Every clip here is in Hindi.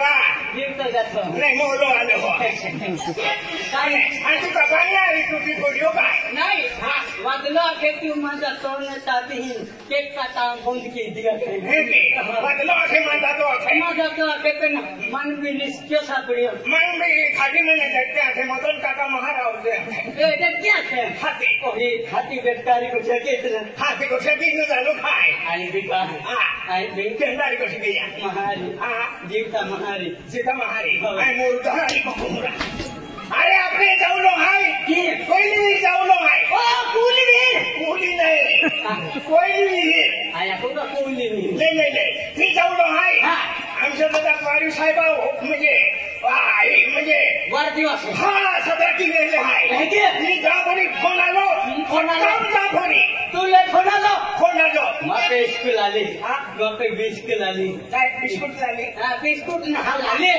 का जीवतो जातो नाही मोलो आलो काय आणि तू कपाणी आली तुझी व्हिडिओ काय नाही वादला के तू माझा तोंड चाहती केक काटा बंद की दिया बदलो आखे मानता तो आखे माझा तो के मन भी निश्चय सापड़ी मन भी खाली मैंने देखते आखे मदन काका महाराज से ए क्या है हाथी ओही हाथी बेकारी को जगे हाथी को से भी न जानो खाए आई बिका आई बि केंदारी को से महारी जीवता महारी सीता महारी आई मुर्दारी को घुमरा अरे अपने जाऊलो हाय कोई नहीं जाऊलो हाय ओ कूली नहीं कोई नहीं आया को कूली नहीं ले ती जाऊलो हाय आमच्या दादा वारी साहेब म्हणजे वार दिवस सध्या ती गेले हाय मी जाफरी फोन आलो जाफरी तुले फोन आलो माते स्कूल आली गोपे बिस्कुट आली काय बिस्कुट झाली बिस्कुट ना आली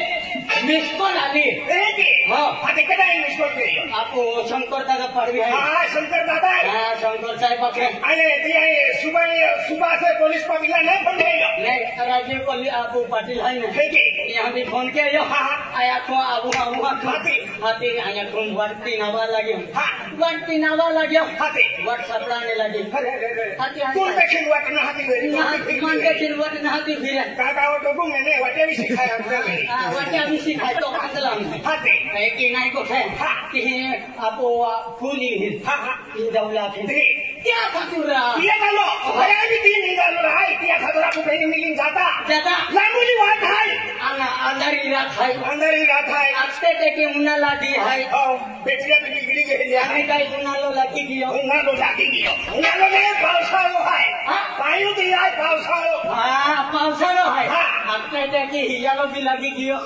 मिस्कॉल आली आता कदाई बिस्कुट गेली आपो शंकर दादा पडवी आहे शंकर दादा शंकर साहेब अरे ती सुबह से पुलिस पकड़ा नहीं फोन नहीं राजीव कोली आपो पाटिल है ना यहाँ भी फोन किया यो आया को आबू हाथी आया को वर्ती नावा लगे हाथी वर्त सपड़ाने लगे तू देखिन वट ना हाथी मन देखिन वट ना हाथी फिरे काका वो तो मैंने वटे भी सिखाया वटे भी सिखाया तो अंदलाम हाथी कि नहीं को है कि आपो फूली इन दौला थे क्या खतुरा ये गालो अरे अभी तीन निकाल रहा है क्या खतरा को कहीं मिलिंग जाता लामुली बात है अंदर ही रात है आस्ते देखे उन्नाला दी है बेटिया भी बिगड़ी गई यानी कई उन्नालो लगी गियो उन्नालो ने पावसाळो है पायु दिया है पावसाळो है आस्ते देखे हियालो भी लगी गियो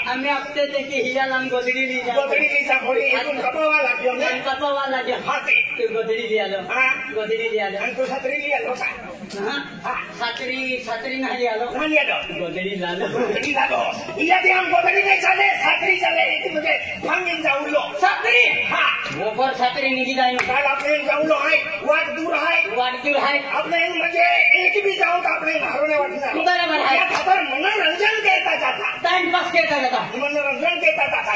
हमें आस्ते देखे हियालाम गोदड़ी ली जा भोरी एकदम कपवा लाग्यो हाथी तू गोदड़ी लिया लो आणि तू छत्री लिया लो छत्री नहीं लिया लो गोदड़ी ला लो यदि हम गोदड़ी नहीं चले छत्री चले मुझे भांगिन जाऊ लो छत्री वो पर छत्री नहीं जाए काल अपने जाऊ लो है वाट दूर है अपने मुझे एक भी जाऊं तो अपने घरों ने वाटना बराबर है खबर मनोरंजन देता जाता टाइम पास करता जाता मनोरंजन देता जाता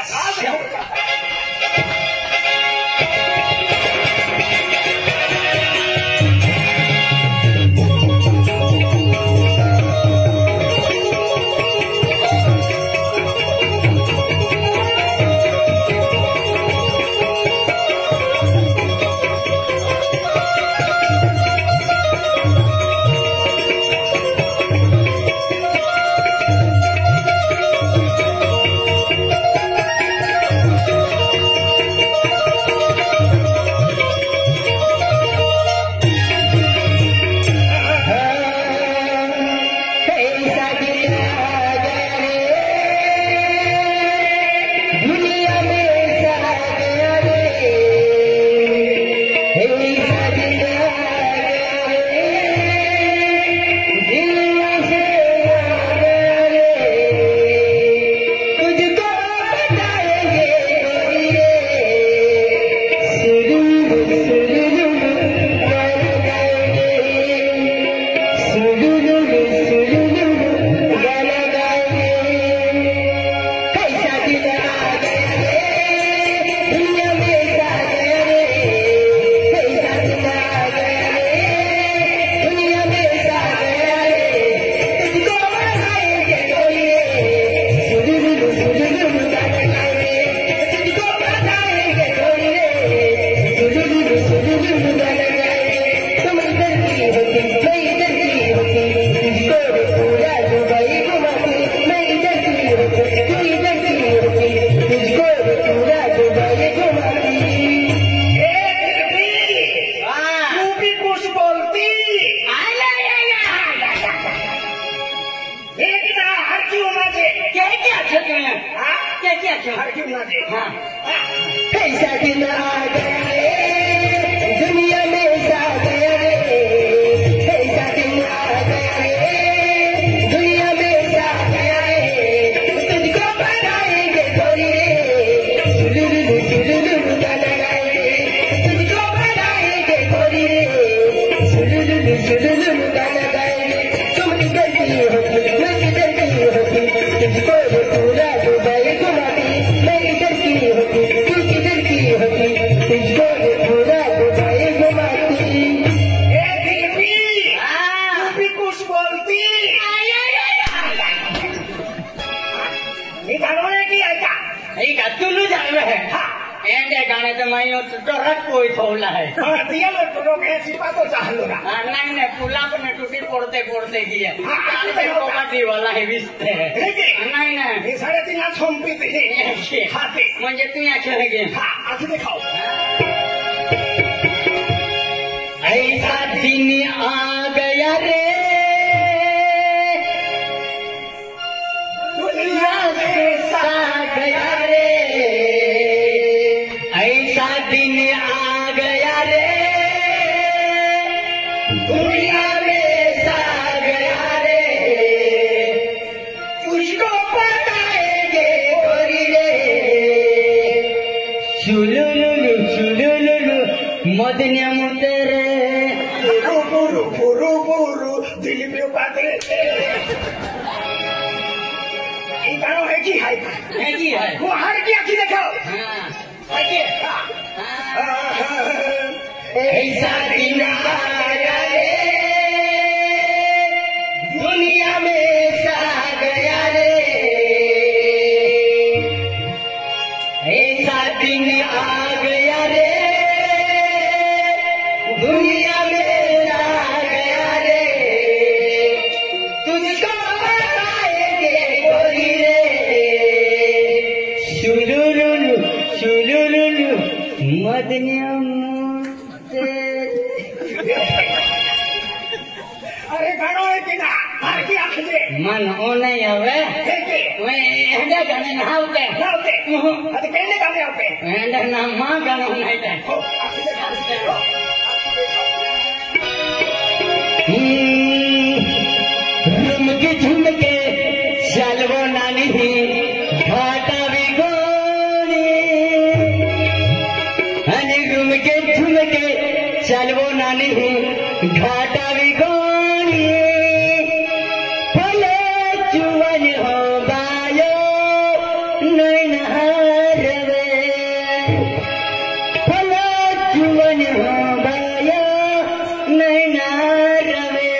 कैसा दिन आ गया रे दुनिया में सा गया रे कैसा दिन आ गया रे दुनिया में सा गया रे तुझको बनाएंगे कोई रे सुलुलु गाना गाएंगे तुझको बनाएंगे कोई रे सुलुलु गाना गाएंगे तुम निकलती होगी मैं निकलती होगी तुझको दिया मैं तो मैं सिपा तो चाह लो ना नहीं नहीं पुला पण टूटी पडते पडते की हाँ, ते कॉमेडी वाला हे विसते नाही नाही हे 3.5 छंपी ते हाते म्हणजे तू या खेळ घे हाँ आखी दिखाओ ऐसा दिन आ गया रे दुनिया में सा गया रे ऐसा दिन आ गया रे दुनिया में सा गया रे तुझको बताएंगे गोरी रे चुलुलुलु मदनिया मुतेरे बुरु बुरु बुरु दिल में बातें ये गाना है कि है वो हर की आँखी दिखाओ ऐसा दिन आया रे दुनिया में सा गया रे ऐसा दिन आ गया रे दुनिया में सा गया रे तुझको बताएंगे गोरी रे शुलुलुलु मदनिया अरे गाना है कि ना हर की आँखी दे मन ओ नहीं हवे वे हंडा गाने ना होते ना होते अरे कहने गाने होते हंडा ना मां गाना नहीं थे हो आँखी दिखाओ झुमके झुमके चलवो नानी घाटा भी गोरी अरे झुमके झुमके चलवो नानी घाटा भी गोरी फले चुवन हो बायो नैन हरवे फले चुवन हो बायो नैन हरवे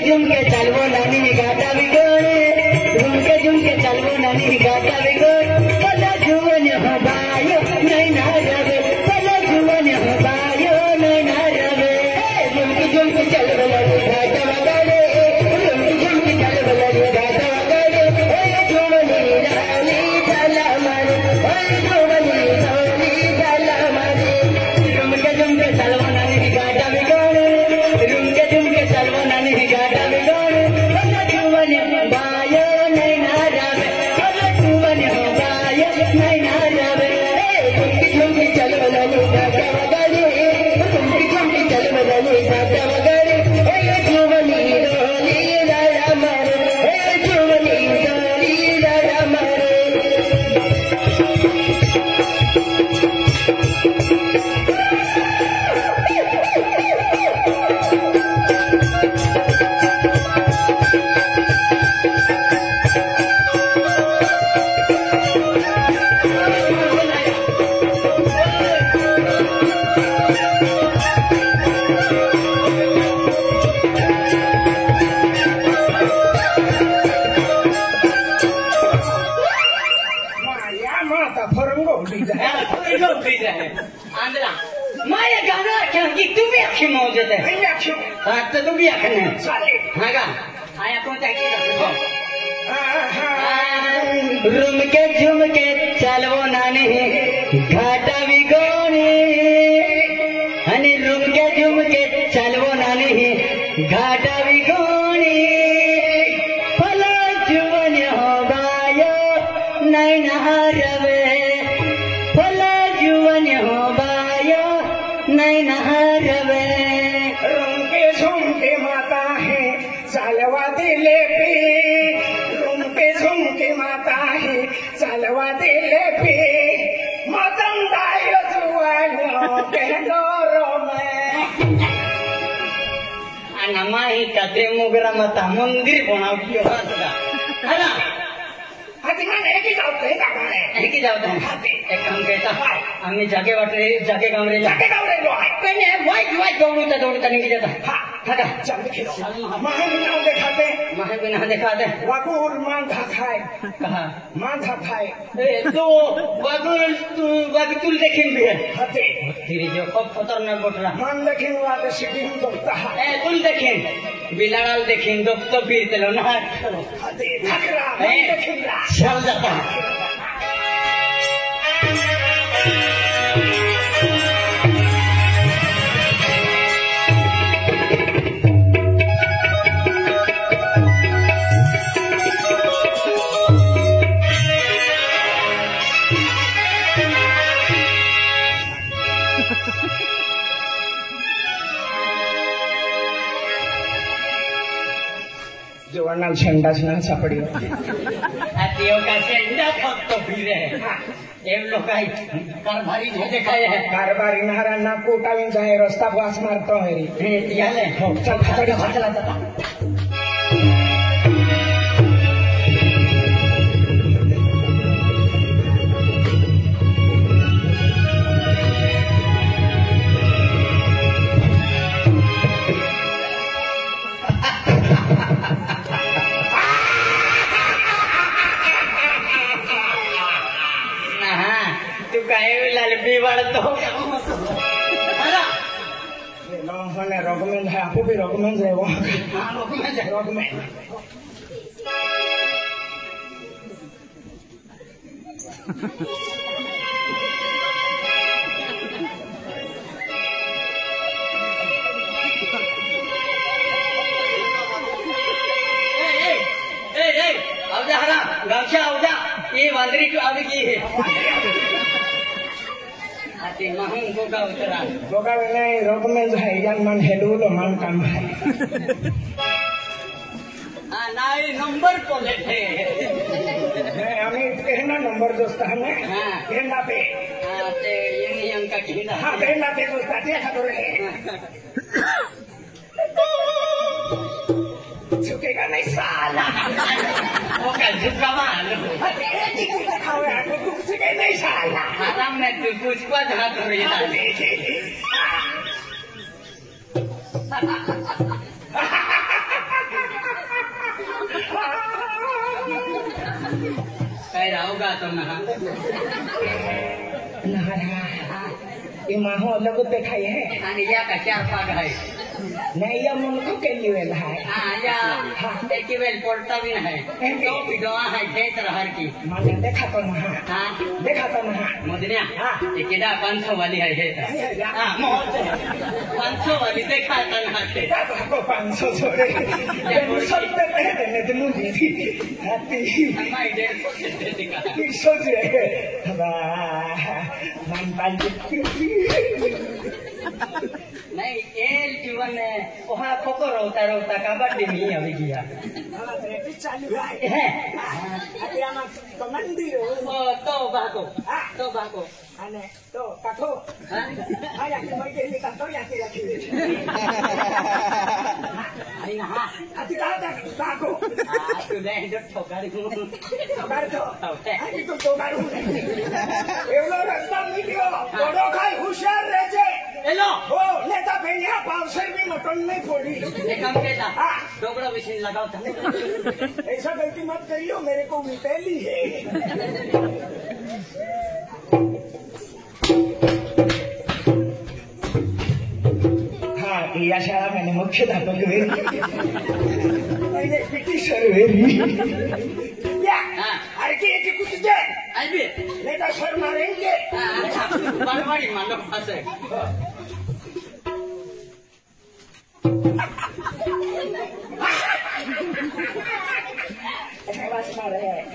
झुमके चलवो नानी घाटा भी गोरी झुमके चलवो नानी घाटा भी गोरी फले चुवन हो बायो नैन हरवे फले चुवन हो बायो नैन हरवे झुमके चलवो नानी घाटा वगाड़े झुमके चलवो नानी घाटा वगाड़े ओए झुमनी रानी चला मारे ओए झुमनी रानी चला मारे झुमके चलवो नानी घाटा भी गोरी झुमके चलवो नानी घाटा भी गोरी फले चुवन बायो नैन हरवे फले चुवन हो बायो नैन हरवे झुमके चलवो नानी घाटा वगाड़े झुमके चलवो नानी घाटा वगाड़े ओए झुमनी रानी चला मारे ओए झुमनी रानी चला मारे माया माता फरंगो दी जाए आंध्रा माया गाना क्या की तू भी अखी मौजूद है नहीं आँखियों हाँ तो तू भी अखने साले हाँ का आया कौन सा की रखो हाँ झुमके झुमके चलवो नानी घाटा भी गोरी हनी झुमके झुमके चलवो नानी घाटा भी गोरी फलो जुवन हो बायो नैन हरवे फलो जुवन हो बायो नैन हरवे रूम के झुमके माता है सालवा दिले पे रूम पे झुमके माता है सालवा दिले पे मदन दायो जुआनो के डोरो में अनमा ही कदे मुगरा मता मंदिर बनाओ क्यों है ना हाथी मान एक ही जाओ कहीं का है एक ही जाता है एक काम कहता है हमने जाके वाटे जाके कमरे जाके गाँव रे लो है मैंने वाइट वाइट दौड़ता दौड़ता नहीं जाता हाँ खाता चल देखो माहे बिना दिखाते माहे बिना दिखा दे वाकुर मांधा खाए कहा मांधा खाए ए तो वागुल देखें भी है हते तेरी जो खूब खतरनाक बोटला मान देखें वाके सिटी में दोस्ता है ए तुल देखें बिलाड़ाल देखें दो तो फिर चलो ना हते थकरा मान देखें चल जाता जवाना झंडा ना सापड़ी आतियों का सेंडा फक्त फिरे एम लोग आई कारभारी ने दिखाए है कारबारी नारा ना कोटा में जाए रास्ता पास मारता है रे याले चल चला जाता रॉकमैन है आपको भी रॉकमैन है वहाँ रॉकमैन आउजा हरा गाँव आउजा ये वांदरी क्यों आगे की है आते महूं गोगा उतरा गोगा नहीं रॉकमैन है यार मन हेडू लो मन काम है हाँ नाई नंबर प्लेट है हमें कहना नंबर दोस्ता है हाँ कहना पे हाँ ते ये अंका कहना हाँ कहना पे दोस्ता देखा तो रहे झुकेगा नहीं साला वो कल झुका मालूम दिखाओ यार तो झुके नहीं साला आराम में तू कुछ को जहाँ तो रही कह रहोगा तो नहा ये माहो अलग दिखाई है या का चार पाग है नहीं ये मुल्क के लिए है हाँ या एक वेल पड़ता भी है तो विधवा है खेत रहर की मैंने देखा तो नहा हाँ देखा तो नहा मुदनिया एक किदा 500 वाली है हाँ 500 वाली देखा तो नहाते आपको 500 छोड़े सब पे पहले तो मुझे थी हाथी हमारी 150 दे दिखा सोचे वाह मन पाल नहीं एल जीवन में वहाँ खोको रोता रोता कबड्डी नहीं अभी गया चालू है तो मंदिर तो बाको अने तो काठो आया कि मैं के निकाल तो याती रखी आई ना अति कहा था काको तू ले जो ठोकर को आई तो ठोकर एवलो रास्ता वीडियो बड़ो खाई होशियार रह जे हेलो ओ नेता भैया पावसर भी मटन नहीं फोड़ी एक काम केता डोगड़ा मशीन लगाओ था ऐसा गलती मत करियो मेरे को मिटेली है हाँ या शाळा मैंने मुख्याध्यापक वेरी मैंने पीटी सर वेरी या अरे की कुछ दे आई भी नेता सर मारेंगे बड़बड़ी मानो फंसे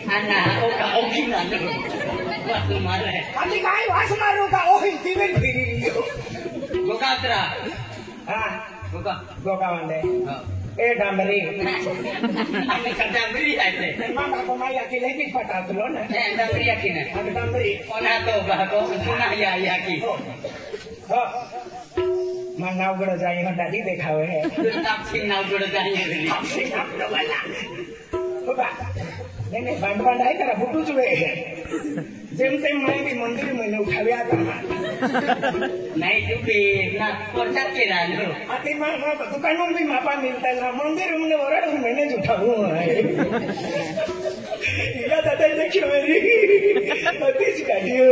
अन्ना ओकी मानो वास मारे अति काय वास मारो का ओ हिंदी में फिरी लियो गोकात्रा हाँ गोका वाले हाँ ए डांबरी हमने कटा बरी आते मामा को माया की लेकिन पटा दो ना ए डांबरी की ना डांबरी ओना तो बाको सुना या की हो मां नाव गड़ जाई हो दादी देखावे है ताप सिंह नाव गड़ जाई है सिंह नाव वाला होगा नहीं बांध बांध है करा फुटू जुए जेम तेम मैं भी मंदिर में उठाव्या था नाही तुम्ही ना कोणता केला नो आते दुकानों भी मापा मिलता है मंदिर में वरड मैंने उठाऊ या दादा देखियो मेरी अतीच काढियो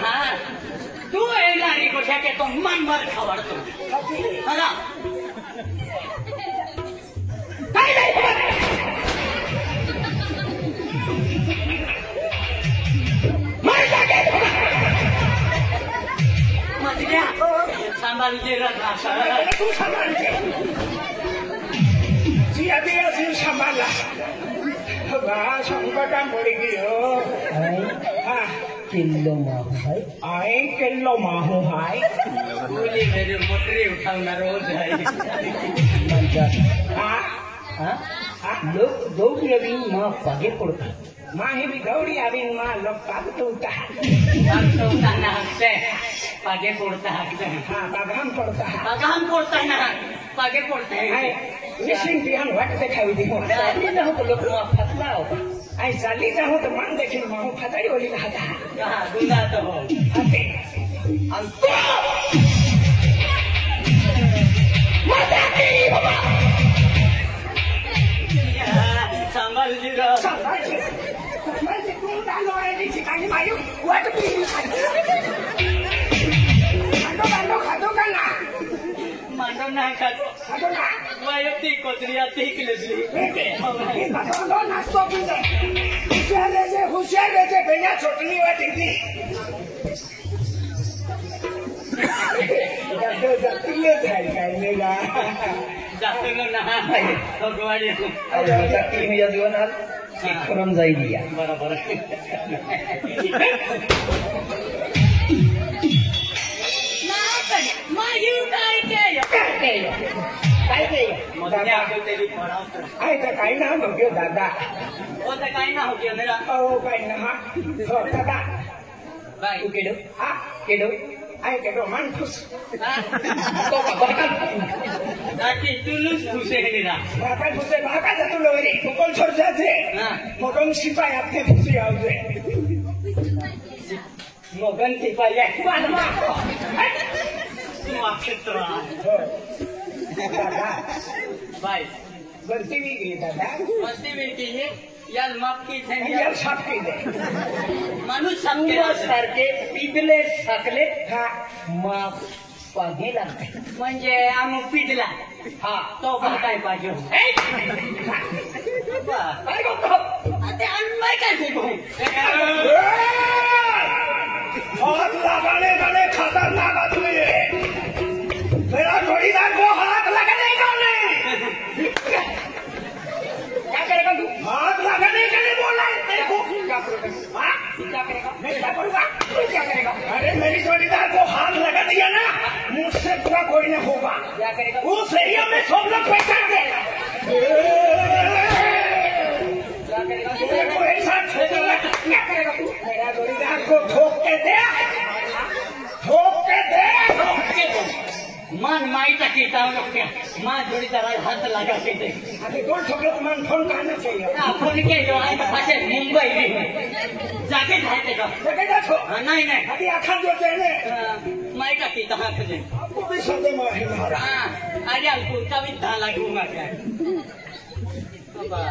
हा तू येणारी कोठ्या के तो मन मर खवडतो मला काय नाही सांभाळते तू सांभाळते जी अभी असं सांभाळला बा संकटा पड़ी गयो हाँ किलो माहू भाई आई किलो माहू भाई बोली मेरे मोटरी उठावना रोज है हाँ हाँ लोग दौड़ी अभी माँ पागे पड़ता माँ ही भी गौरी अभी माँ लोग पाग तो उठा उठाना हंसते पागे पड़ता है हाँ बागान पड़ता है बागान पड़ता है ना पागे पड़ते हैं मिसिंग बिहान वाट दिखाई दी हो जाली ना हो तो लोग माँ फसला हो आई जाली ना हो तो मान देखी माँ फताई बोली कहा था कहा गुंडा तो हो आते माता तेरी बाबा सांभाळ जीरा सांभाळते तू डालो आहे ठिकाणी मारू वाट पिली खातो खातो का ना मांडव नाही खातो खातो ना वैयक्तिक कोथरी अतिक लेसली नाचतो हुशार रेजे बेना छोटली वाटी थी जातो ना भगवाडी या जीवनात एक करून जाईल या बरोबर काय केलं आई तर काही ना बघ्यो दादा होता काय ना हो गया मेरा ओ काही ना हा हो दादा बाय तू केलं हा केलं आई केडो मन खुश तो बाबा ताकि तुलुस खुशे हेरा बाका खुशे बाका जातो लोरी तू कोण छोड़ जाते हां मोगन सिपाही आपके खुशी आवजे मोगन सिपाही बादमा तू अक्षत्र दादा बाय गलती भी की दादा मस्ती में की है यार माफ की थे यार साफ की दे माणूस सबके सारखे पिकले साकले हा माप पागे लागते म्हणजे आम्ही पिटला हा तो काय पाहिजे काय करतो ते अनबाई काय फेकू हाथ लगाने वाले खतरनाक आदमी है मेरा जोड़ीदार को हाथ लगाने का नहीं क्या करेगा तू हाथ लगाने के लिए बोला है तेरे को क्या करेगा हाँ? क्या करेगा मैं क्या करूँगा तू क्या करेगा अरे मेरी जोड़ीदार को हाथ लगा दिया ना मुझसे बुरा कोई नहीं होगा क्या करेगा उस एरिया में सब लोग पहचान देगा क्या करेगा तेरे को ऐसा ठोकेगा क्या करेगा तू मेरा जोड़ीदार को ठोक के दे ठोक के दे मन माईचा कीता माँ जोड़ी तरह हाथ लगा के दे अभी दो ठोके तो मन फोन करना चाहिए आपण के जो आहे पासे मुंबई भी जाके जाते का लगेगा ठोक नाही नाही अभी आखा जो तेरे माईचा कीता हाथ दे आपको भी सौदे में है महाराज हाँ अरे हमको का भी धान लगूंगा क्या बाबा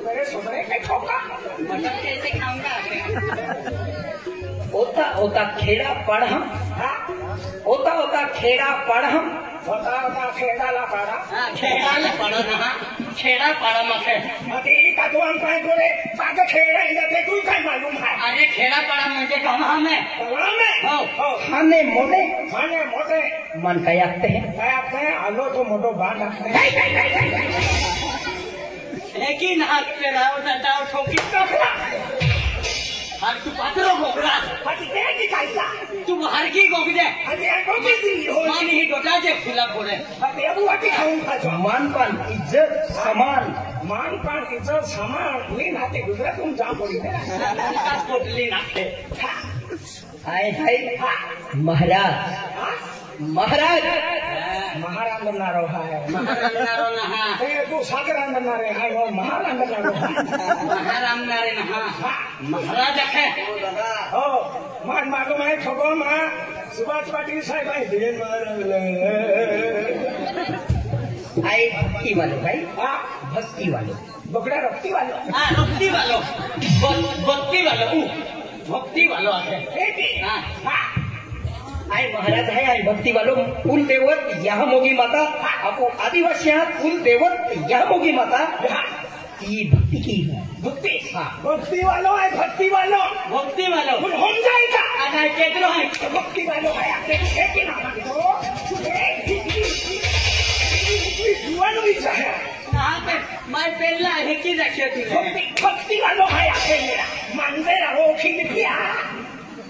मेरे सोदरे के ठोका मटन कैसे खाऊंगा होता होता खेड़ा पढ़म हाँ होता होता खेड़ा पढ़म होता होता खेड़ा ला पाड़ा हाँ खेड़ा ला पड़ा ना खेड़ा पड़ा मखे अभी का तो हम कहीं करे बागे खेड़ा ही जाते तू कहीं मालूम है अरे खेड़ा पड़ा मुझे कहाँ में भगवान में हो खाने मोने माने मोटे मन का याकते हैं मैं अपने आलो तो मोटो बांध अपने लेकिन हाथ पे राव दाव ठोकी टोकरा और तू पात्रो गोगरा हटी के दिखाईसा तू बाहर की गोगजे हटी को भी दी हो मान ही डोटा जे फुला फोड़े हटी अब हटी खाऊं खा जो मान पान इज्जत समान मान पान इज्जत सामान लीन हाथे गुजरात तुम जा पड़ी है पोटली नाखे आए हाय महाराज महाराज महाराज बनना रहा है महाराम नारो नहा तू साकराम बनना रहे है वो महाराज बनना रहा है महाराम नारे नहा महाराज है हो मान मालूम है खबर मां सुभाष पाटिल साहब आई दिन आए भक्ति वाले भाई हां भक्ति वाले बकड़ा रखती वाला हाँ भक्ति वालों भक्ति वालों भक्ति वालों आते हाँ आए महाराज है आए भक्ति वालों कुल देवत यहाँ मोगी माता आपको आदिवासी यहाँ कुल देवत यहाँ मोगी माता ये भक्ति की है भक्ति हाँ भक्ति वालों है भक्ति वालों भक्ति वालों कुल हम जाएगा अगर केतरो है भक्ति वालों है आपने एक ही नाम जीवन भी चाहे हाँ पे मैं पहला है कि रखे तूने भक्ति वालों है आपने मेरा मंदिर रो खिलपिया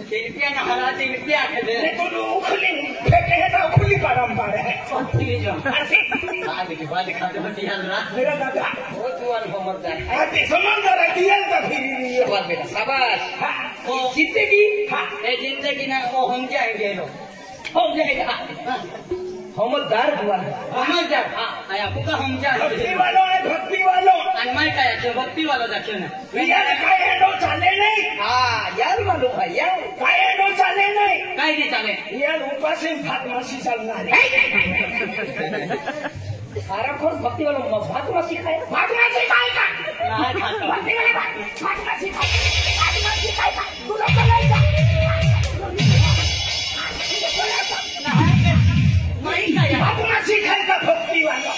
रुपया ना हरा रुपया के दे तो लोग खुली फेंके हैं तो खुली परंपरा है भक्ति जो हाँ देखिए बात दिखा दे बच्ची हल्ला मेरा दादा वो तू अनुभव मत है अति समंदर है दिया तो फिर बात बेटा शाबाश वो जिंदगी ये जिंदगी ना वो हम जाएंगे लोग हम जाएगा हमदार हुआ हम जा हाँ आया पुका हम जा भक्ति वालों है भक्ति वालों अनमाय का है भक्ति वालों देखिए ना यार काहे नो चले नहीं हाँ यार मालूम भाई यार काहे नो चले नहीं काय नहीं चले यार ऊपर से फातमासी चलना है सारा खोर भक्ति वालों भागवा सिखाए फातमासी खाएगा ना खाता भक्ति वाले फातमासी खाएगा तू लोग चलेगा माई का यार फातमासी खाएगा भक्ति वालों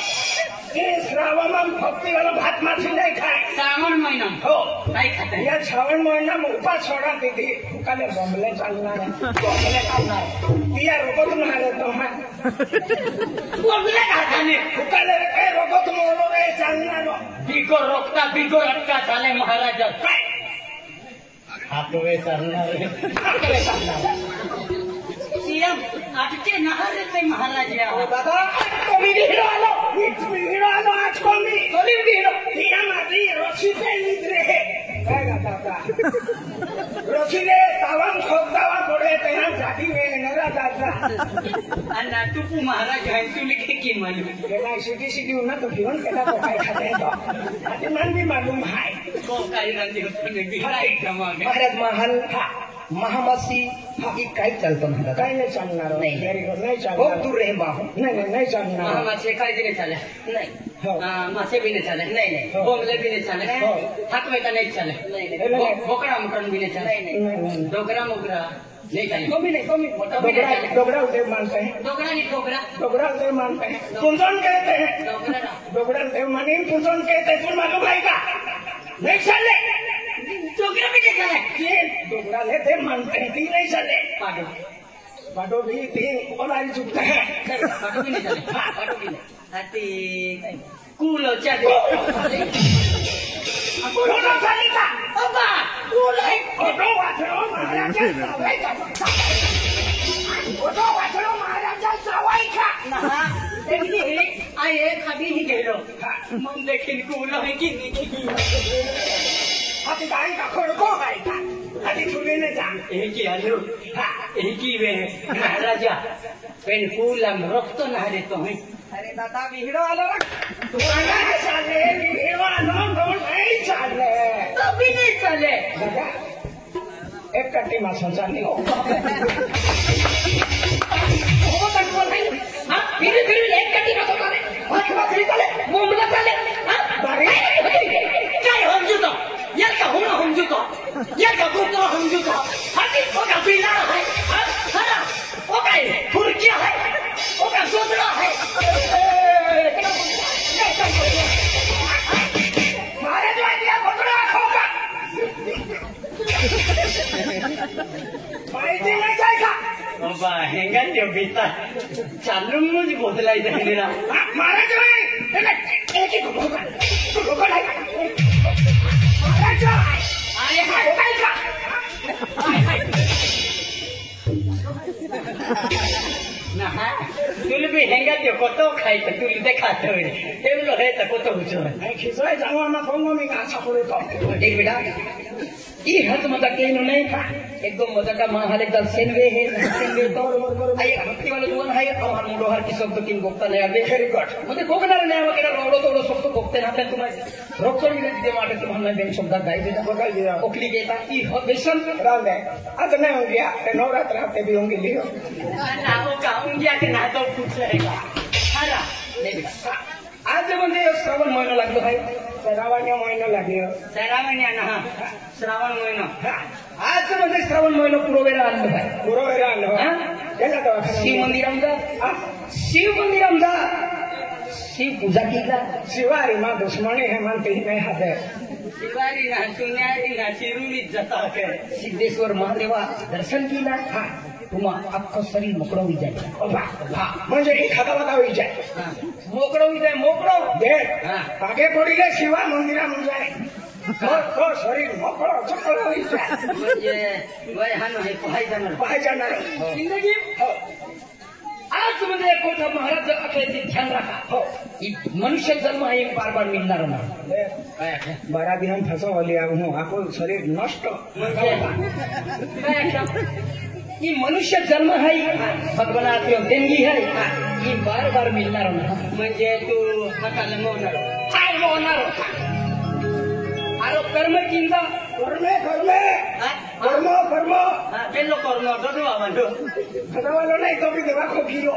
इस श्रावण में भक्ति वालों फातमासी नहीं खाए सावन महीना हो नहीं खाते यह श्रावण महीना में ऊपर छोड़ा दीदी कल बमले चलना है बमले चलना है दिया रोको तुम हारे तो है वो भी लगा खाने कल के रोको तुम लोग चलना लो बिगो रखता चले महाराज हाथ में चलना रे सीएम अटके नहर ते महाराज ओ दादा तो भी हीरो आलो आज को भी कोली भी हीरो दिया माती रसी पे इधरे है दादा रसी रे तावम खोदावा पड़े तेरा जाती में नरा दादा अन्ना टुपू महाराज है तू लिखे की मालूम लेना सीधी उन्ना तो जीवन केला तो काय खाते तो आते मन भी मालूम है को काय रंदी होते बिहाई कमांगे महाराज महल महामासी ये काय चलतो महाराज काय नहीं चलना रो नहीं नहीं चलना बहुत दूर रहे बाहु नहीं चलना मासे काय भी नहीं चले नहीं मासे भी नहीं चले नहीं बोमले भी नहीं चले हाथ में का नहीं चले बोकड़ा मटन भी नहीं चले डोगरा मोगरा नहीं चले तो भी नहीं मोटा भी नहीं चले डोगरा उदेव मानते हैं डोगरा नहीं डोगरा डोगरा उदेव मानते हैं पुंजन कहते हैं डोगरा ना डोगरा उदेव मानी पुंजन कहते हैं तुम मालूम है का नहीं चले डोगरा भी नहीं चले ये डोगरा लेते मानते हैं तीन नहीं चले पाडो बाडो भी तीन और आई चुकते हैं पाडो भी नहीं चले पाडो भी नहीं हाथी कूलो चले कोरोना चलेगा अब्बा कूलो कोटो वाचरो महाराजा सवाई का कोटो वाचरो महाराजा सवाई का ना देखिए आए खादी नहीं गेलो मन देखिन कूलो है कि नहीं हाथी गाय का खोड़को है का हाथी छुले न जा एक ही आलू एक ही वे महाराजा पेन फूलम रक्त ना रे तो है अरे दादा वीरो वाला तू आना चले वीरो वाला नहीं चले तभी नहीं चले दादा एक कट्टी मां संसानी हो वो कंट्रोल है हां फिर एक कटी में तो करे हाथ में फिर चले मुंबला चले हां बारी काय हम जुतो या का हम जुतो या का कुतो हम जुतो हाथी को का बिना है हां ओ काय फुरकिया है ओ का सोचना है मारे जो दिया पकड़ा खोका भाई दिन नहीं जाएगा बाबा हेंगा जो बीता चालू मुझे बोतलाई दे मेरा मारे जो एक ही खोका तू खोका नहीं मारे जो आए हाय का ना तुल भी हेंगा जो कोतो खाई तो तुल देखा तो टेबलो है तो कोतो हुचो है खिसरे जाऊँ मैं कहूँगा मैं कहाँ छापड़े तो देख बेटा ई हज मजा के नहीं था एकदम मजा का महाल एकदम सेनवे है सेनवे तो आई भक्ति वाले दुवन है और हम लोहर की शब्द तीन गोप्ता ले आगे वेरी गुड मुझे कोकनार ने आवा केना रोडो तो शब्द गोप्ते ना पेन तुम्हारे रोक्सोर भी दे माटे तुम हमने बेन शब्द गाई दे बगाई दिया ओकली गेता ई हो बेसन राउंड है आज नहीं हो गया नवरात्र हफ्ते भी होंगे लियो ना वो गाऊंगी के ना तो पूछ रहेगा हारा नहीं आज म्हणजे श्रावण महिना लागलो आहे श्रावण महिना लागलो श्रावण या ना श्रावण महिना आज म्हणजे श्रावण महिना पुरोवेला आणलो आहे पुरोवेला आणलो गेला दवाखाना शिव मंदिराम जा शिव मंदिराम जा शिव पूजा केला शिवारी मां दुश्मनी है मानते ही नहीं हाथ है शिवारी ना सुन्यारी ना शिरुली जाता है सिद्धेश्वर महादेवा दर्शन केला तुम्हा अख्खं शरीर मोकळं होई जाईल म्हणजे एखादा वादा होई जाय मोकळं होई जाय मोकळं दे आगे पडिले शिवा मंदिरा म्हणजे तो शरीर मोकळं चक्कर होई जाय म्हणजे वय हानो हे पाहाय जाणार जिंदगी आज म्हणजे कोणता महाराज अखेरचे ध्यान राखा हो मनुष्य जन्म है एक बार बार मिलना रहना बारा दिन फंसो वाली हूँ आपको शरीर नष्ट ये मनुष्य जन्म है भगवान देणगी है ये बार बार मिलना रहना म्हणजे तू हकाला मोहणार काय मोहणार आरो कर्म किंवा कर्मे कर्मे कर्म कर्म पेलो कर्म दो आवांडो खदावालो नाही तो भी देवा को गिरो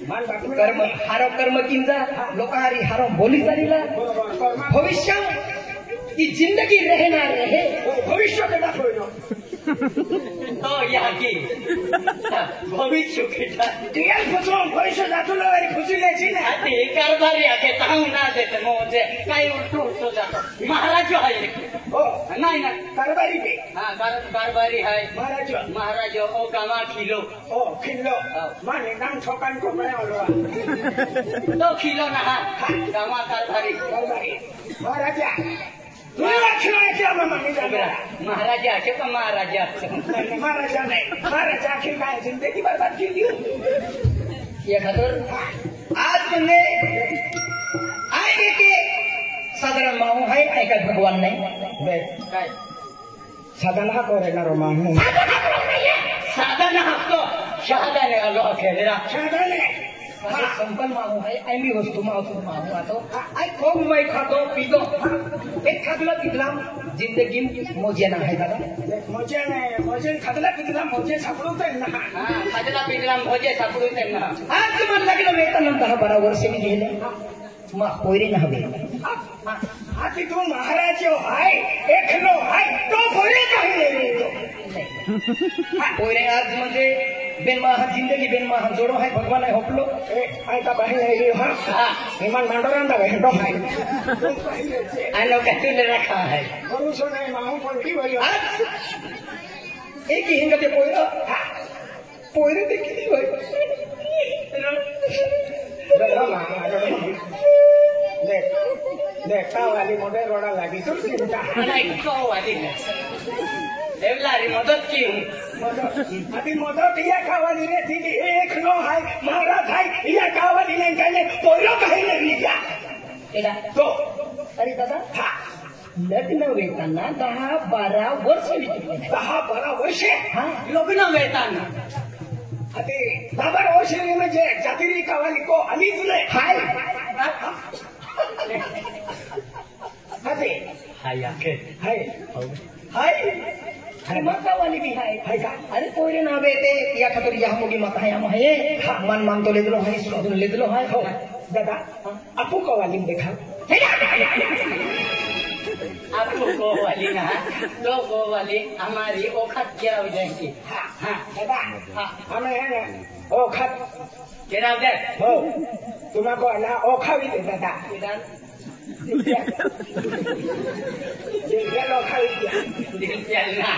मान बाकी कर्म हारो कर्म किंवा लोकाहारी हारो बोली चालीला भविष्य की जिंदगी रहना रहे भविष्य के दाखवलो तो याकी भविष्य केटा दियाल फसो भविष्य जातुलो वाली फुसिलेची ना आते कारभारी आके ताऊ ना देते मोजे काय उलटो जातो महाराज आहे हो नाही ना कारभारी पे हाँ कारभारी है महाराज ओ गामा खिलो ओ खिलो माने नाम ठोकान को बने वालो तो खिलो ना हाँ गामा कारभारी महाराजा क्या मानी जाना महाराजा के का महाराजा महाराजा नहीं महाराजा आखिर काय जिंदगी बर्बाद की ये खतर आज म्हणजे आए के साधारण माहू है ऐका भगवान नाही काय साधन हा करे ना रो माहू साधन हक्को शहादाने आलो अखेरा साधन संपन्न माहू है ऐमी वस्तू माहू आतो आई खूब मैं खातो पीतो एक खातला पितला जिंदगी मोजे ना है दादा मोजे खातला पितला मोजे सापडू तर ना हाँ खातला पितला मोजे सापडू तर ना आज मन लागलं वेतन 10-12 वर्ष मी गेले मा पोरी ना हवे आती तू महाराज हाय एकलो हाय तो पोरे काही नाही पोरे आज म्हणजे बेनमाहा जिंदगी बेनमाहा जोड़ो है भगवान है होपलो आई का बहन है हां हिमान मांडोरांदा बहन हाय आनो कतले रखा है बोलू सुने माहू पण की बोलियो आज एक ही हिंगते पोरे ते किती होय देख वाली मोदे रोड़ा लगी तो चिंता नहीं को वाली देवलारी मदद की अभी मदद या कावाली रे थी एक नो है महाराज है या कावाली नहीं कहने पोरो कहीं नहीं लिया एला तो अरे दादा लग्न वेताना 10-12 वर्ष 10-12 वर्ष हाँ लग्न वेताना अरे 12 वर्ष म्हणजे जातिरी कावाली को अलीच नाही हाय अरे हाय आके हाय हाय अरे माता वाली भी है का अरे पोरे ना बेटे या खतर या मोगी माता है हम है मन मान तो ले दलो है सुन ले दलो है दादा आपू को वाली देखा आपको को वाली ना तो को वाली हमारी औखत क्या हो जाएगी हाँ दादा हाँ हमें है ना औखत क्या हो जाए हो तुम्हारे ना औखा भी दे दादा दिल दिल औखा भी दिया दिल चलना